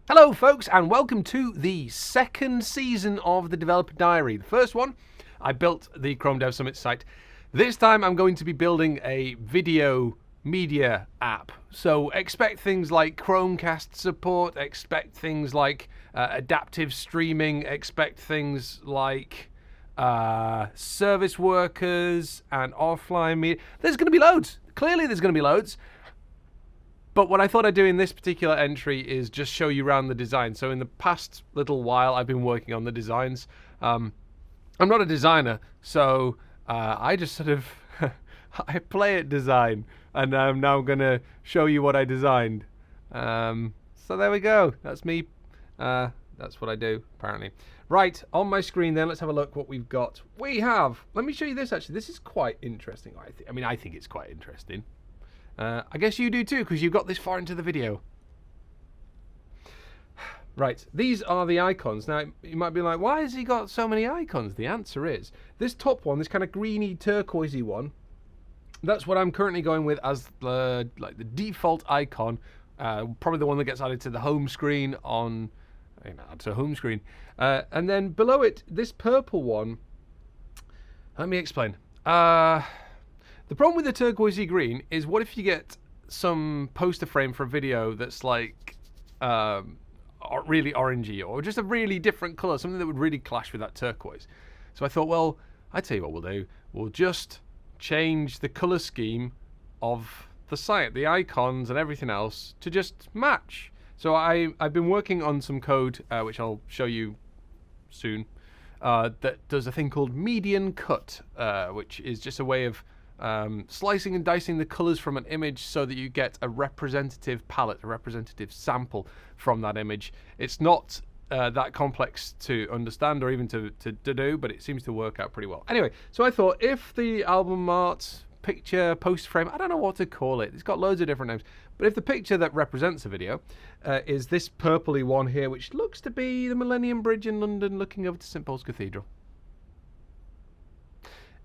Hello folks, and welcome to the second season of the Developer Diary. The first one, I built the Chrome Dev Summit site. This time I'm going to be building a video media app. So expect things like Chromecast support, expect things like adaptive streaming, expect things like service workers and offline media. There's going to be loads. Clearly there's going to be loads. But what I thought I'd do in this particular entry is just show you around the design. So in the past little while, I've been working on the designs. I'm not a designer, so I just sort of I play at design, and I'm now going to show you what I designed. So there we go. That's me. That's what I do, apparently. Right, on my screen then, let's have a look what we've got. Let me show you this actually. This is quite interesting. I think it's quite interesting. I guess you do too, because you've got this far into the video. Right, these are the icons. Now, you might be like, why has he got so many icons? The answer is, this top one, this kind of greeny, turquoisey one, that's what I'm currently going with as the default icon. Probably the one that gets added to the home screen on, to home screen. And then below it, this purple one, let me explain. The problem with the turquoisey green is, what if you get some poster frame for a video that's like really orangey, or just a really different colour, something that would really clash with that turquoise. So I thought, well, I tell you what we'll do. We'll just change the colour scheme of the site, the icons and everything else, to just match. So I've been working on some code, which I'll show you soon, that does a thing called median cut, which is just a way of slicing and dicing the colors from an image so that you get a representative palette, a representative sample from that image. It's not that complex to understand or even to do, but it seems to work out pretty well. Anyway, so I thought, if the album art, picture, post frame, I don't know what to call it, it's got loads of different names, but if the picture that represents a video is this purpley one here, which looks to be the Millennium Bridge in London looking over to St Paul's Cathedral.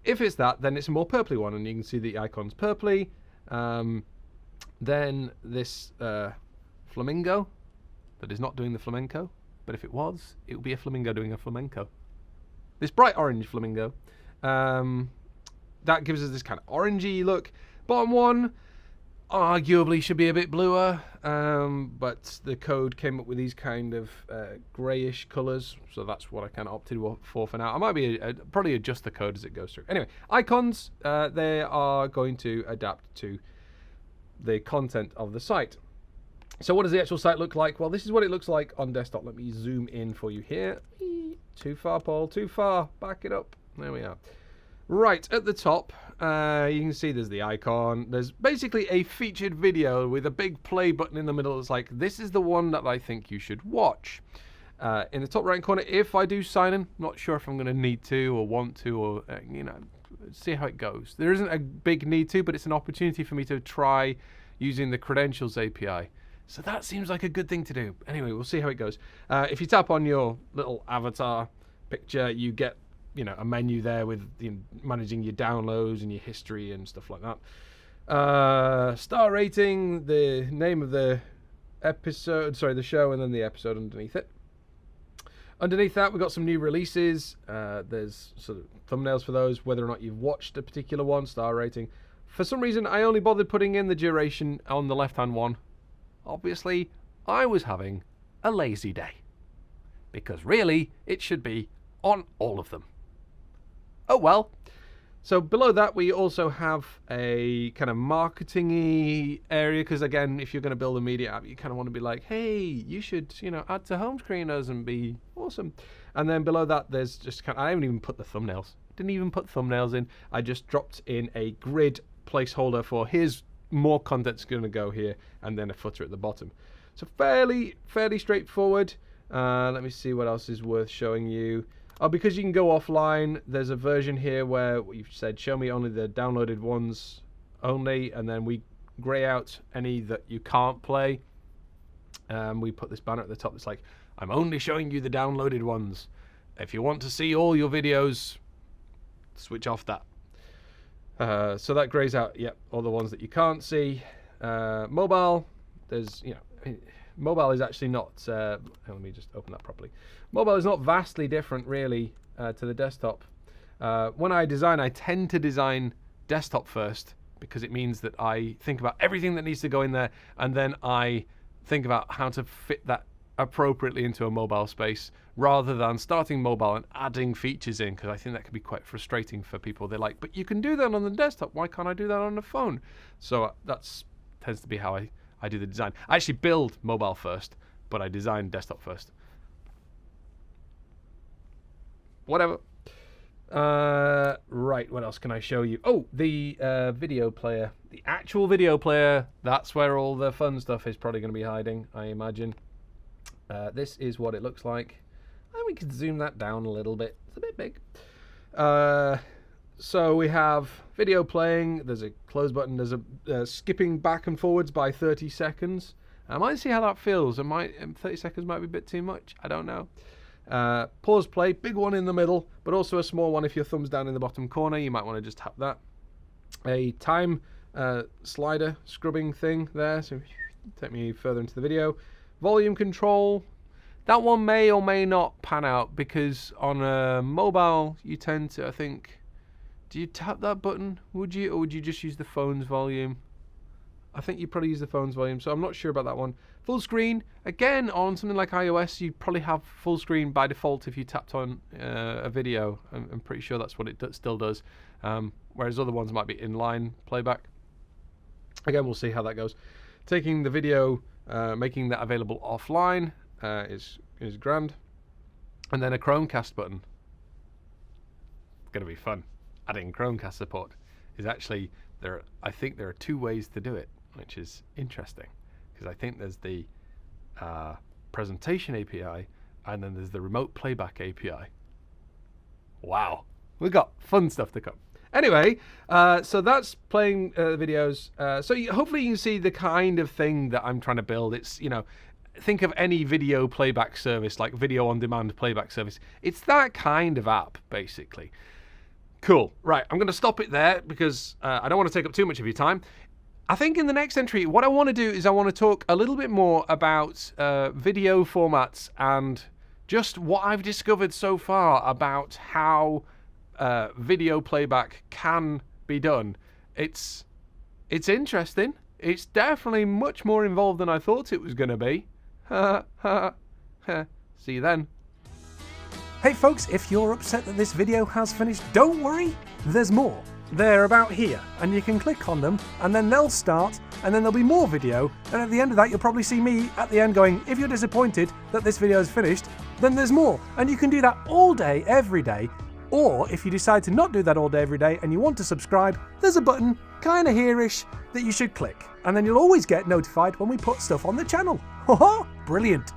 If it's that, then it's a more purpley one, and you can see the icons purpley. Then this flamingo that is not doing the flamenco, but if it was, it would be a flamingo doing a flamenco. This bright orange flamingo, that gives us this kind of orangey look. Bottom one arguably should be a bit bluer, but the code came up with these kind of greyish colours, so that's what I kind of opted for now. I might be probably adjust the code as it goes through. Anyway, icons, they are going to adapt to the content of the site. So what does the actual site look like? Well, this is what it looks like on desktop. Let me zoom in for you here. Too far, Paul, too far. Back it up. There we are. Right, at the top, you can see there's the icon. There's basically a featured video with a big play button in the middle. It's like, this is the one that I think you should watch. In the top right corner, if I do sign in, not sure if I'm going to need to or want to, or, see how it goes. There isn't a big need to, but it's an opportunity for me to try using the credentials API. So that seems like a good thing to do. Anyway, we'll see how it goes. If you tap on your little avatar picture, you get a menu there with managing your downloads and your history and stuff like that. Star rating, the name of the episode, the show, and then the episode underneath it. Underneath that, we've got some new releases. There's sort of thumbnails for those, whether or not you've watched a particular one, star rating. For some reason, I only bothered putting in the duration on the left-hand one. Obviously, I was having a lazy day, because really, it should be on all of them. Oh well. So below that, we also have a kind of marketing-y area, because again, if you're going to build a media app, you kind of want to be like, hey, you should, add to home screeners and be awesome. And then below that, there's just I haven't even put the thumbnails. Didn't even put thumbnails in. I just dropped in a grid placeholder for here's more content's going to go here, and then a footer at the bottom. So fairly straightforward. Let me see what else is worth showing you. Oh, because you can go offline, there's a version here where you've said, show me only the downloaded ones only, and then we grey out any that you can't play. We put this banner at the top that's like, I'm only showing you the downloaded ones. If you want to see all your videos, switch off that. So that greys out, all the ones that you can't see. Mobile, there's, Mobile is actually not, let me just open that properly. Mobile is not vastly different really to the desktop. When I design, I tend to design desktop first because it means that I think about everything that needs to go in there, and then I think about how to fit that appropriately into a mobile space rather than starting mobile and adding features in, because I think that can be quite frustrating for people. They're like, but you can do that on the desktop, why can't I do that on the phone? So that's tends to be how I do the design. I actually build mobile first, but I design desktop first. Whatever. Right, what else can I show you? Oh, the video player. The actual video player, that's where all the fun stuff is probably going to be hiding, I imagine. This is what it looks like. And we can zoom that down a little bit. It's a bit big. So we have video playing. There's a close button. There's a skipping back and forwards by 30 seconds. I might see how that feels. 30 seconds might be a bit too much. I don't know. Pause play, big one in the middle, but also a small one if your thumb's down in the bottom corner. You might want to just tap that. A time slider scrubbing thing there, so take me further into the video. Volume control. That one may or may not pan out because on a mobile you tend to, I think, do you tap that button? Would you, or would you just use the phone's volume? I think you probably use the phone's volume, so I'm not sure about that one. Full screen, again, on something like iOS, you'd probably have full screen by default if you tapped on a video. I'm pretty sure that's what it still does, whereas other ones might be inline playback. Again, we'll see how that goes. Taking the video, making that available offline is grand. And then a Chromecast button. It's going to be fun. Adding Chromecast support is actually, I think there are two ways to do it, which is interesting. Because I think there's the presentation API, and then there's the remote playback API. Wow, we've got fun stuff to come. Anyway, so that's playing videos. So hopefully you can see the kind of thing that I'm trying to build. It's, you know, think of any video playback service, like video on demand playback service. It's that kind of app, basically. Cool. Right, I'm going to stop it there because I don't want to take up too much of your time. I think in the next entry, what I want to do is I want to talk a little bit more about video formats and just what I've discovered so far about how video playback can be done. It's interesting. It's definitely much more involved than I thought it was going to be. See you then. Hey folks, if you're upset that this video has finished, don't worry, there's more. They're about here, and you can click on them, and then they'll start, and then there'll be more video, and at the end of that you'll probably see me at the end going, if you're disappointed that this video is finished, then there's more. And you can do that all day, every day, or if you decide to not do that all day, every day, and you want to subscribe, there's a button, kinda here-ish, that you should click, and then you'll always get notified when we put stuff on the channel. Haha, brilliant.